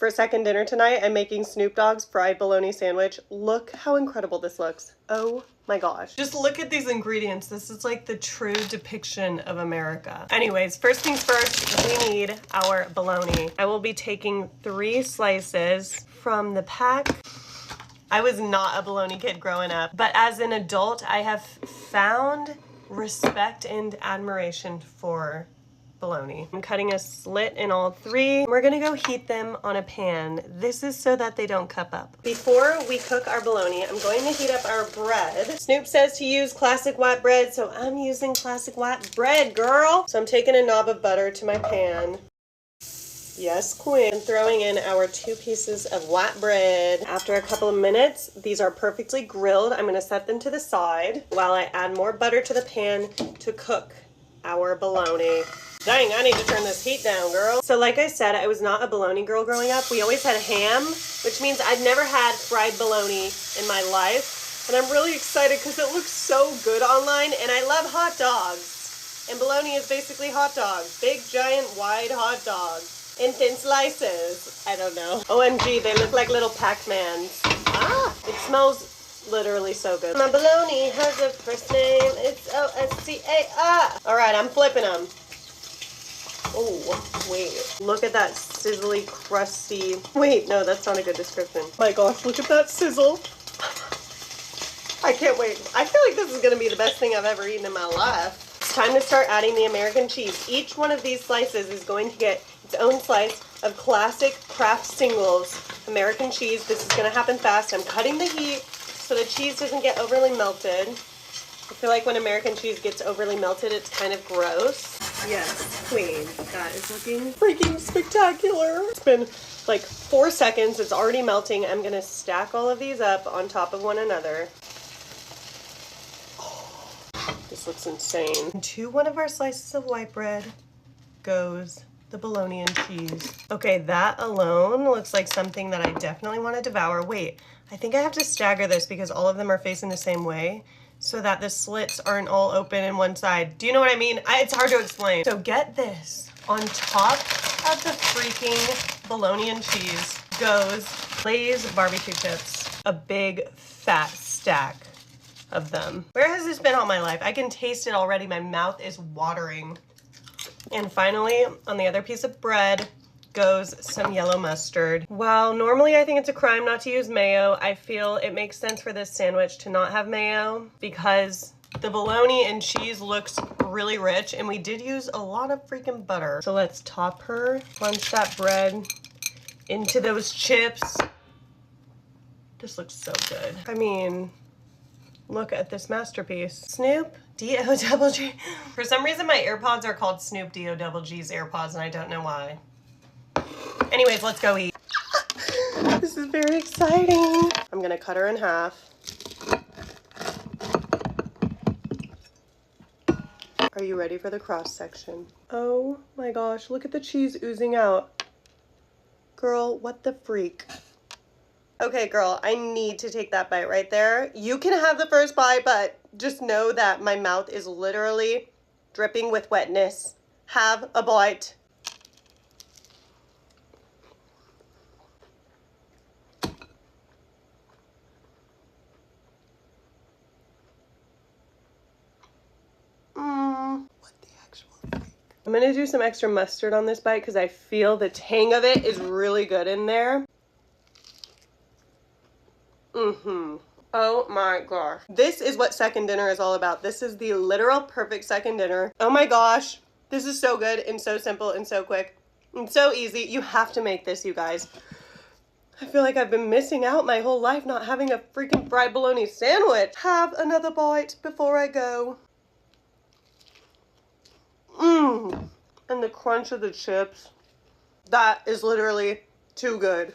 For second dinner tonight, I'm making Snoop Dogg's fried bologna sandwich. Look how incredible this looks. Oh my gosh. Just look at these ingredients. This is like the true depiction of America. Anyways, first things first, we need our bologna. I will be taking 3 slices from the pack. I was not a bologna kid growing up, but as an adult, I have found respect and admiration for bologna. I'm cutting a slit in all 3. We're gonna go heat them on a pan. This is so that they don't cup up. Before we cook our bologna, I'm going to heat up our bread. Snoop says to use classic white bread, so I'm using classic white bread, girl. So I'm taking a knob of butter to my pan. Yes, queen. And throwing in our 2 pieces of white bread. After a couple of minutes, these are perfectly grilled. I'm gonna set them to the side while I add more butter to the pan to cook our bologna. Dang, I need to turn this heat down, girl. So like I said, I was not a bologna girl growing up. We always had ham, which means I'd never had fried bologna in my life. And I'm really excited because it looks so good online, and I love hot dogs. And bologna is basically hot dogs. Big, giant, wide hot dogs. In thin slices. I don't know. OMG, they look like little Pac-Mans. Ah, it smells literally so good. My bologna has a first name. It's O-S-C-A-R. All right, I'm flipping them. Oh, wait. Look at that sizzly, crusty... Wait, no, that's not a good description. My gosh, look at that sizzle. I can't wait. I feel like this is going to be the best thing I've ever eaten in my life. It's time to start adding the American cheese. Each one of these slices is going to get its own slice of classic Kraft Singles American cheese. This is going to happen fast. I'm cutting the heat so the cheese doesn't get overly melted. I feel like when American cheese gets overly melted, it's kind of gross. Yes, queen. That is looking freaking spectacular. It's been like 4 seconds. It's already melting. I'm going to stack all of these up on top of one another. Oh, this looks insane. To one of our slices of white bread goes the bologna and cheese. Okay, that alone looks like something that I definitely want to devour. Wait, I think I have to stagger this because all of them are facing the same way, so that the slits aren't all open in one side. Do you know what I mean? It's hard to explain. So get this. On top of the freaking bologna and cheese goes Lay's barbecue chips. A big fat stack of them. Where has this been all my life? I can taste it already. My mouth is watering. And finally, on the other piece of bread goes some yellow mustard. While normally I think it's a crime not to use mayo, I feel it makes sense for this sandwich to not have mayo because the bologna and cheese looks really rich, and we did use a lot of freaking butter. So let's top her, plunge that bread into those chips. This looks so good. I mean, look at this masterpiece. Snoop D-O-double-G. For some reason my AirPods are called Snoop D-O-double-G's AirPods, and I don't know why. Anyways, let's go eat. This is very exciting. I'm gonna cut her in half. Are you ready for the cross section? Oh my gosh, look at the cheese oozing out. Girl, what the freak? Okay, girl, I need to take that bite right there. You can have the first bite, but just know that my mouth is literally dripping with wetness. Have a bite. I'm gonna do some extra mustard on this bite because I feel the tang of it is really good in there. Oh my gosh. This is what second dinner is all about. This is the literal perfect second dinner. Oh my gosh. This is so good and so simple and so quick and so easy. You have to make this, you guys. I feel like I've been missing out my whole life not having a freaking fried bologna sandwich. Have another bite before I go. And the crunch of the chips. That is literally too good.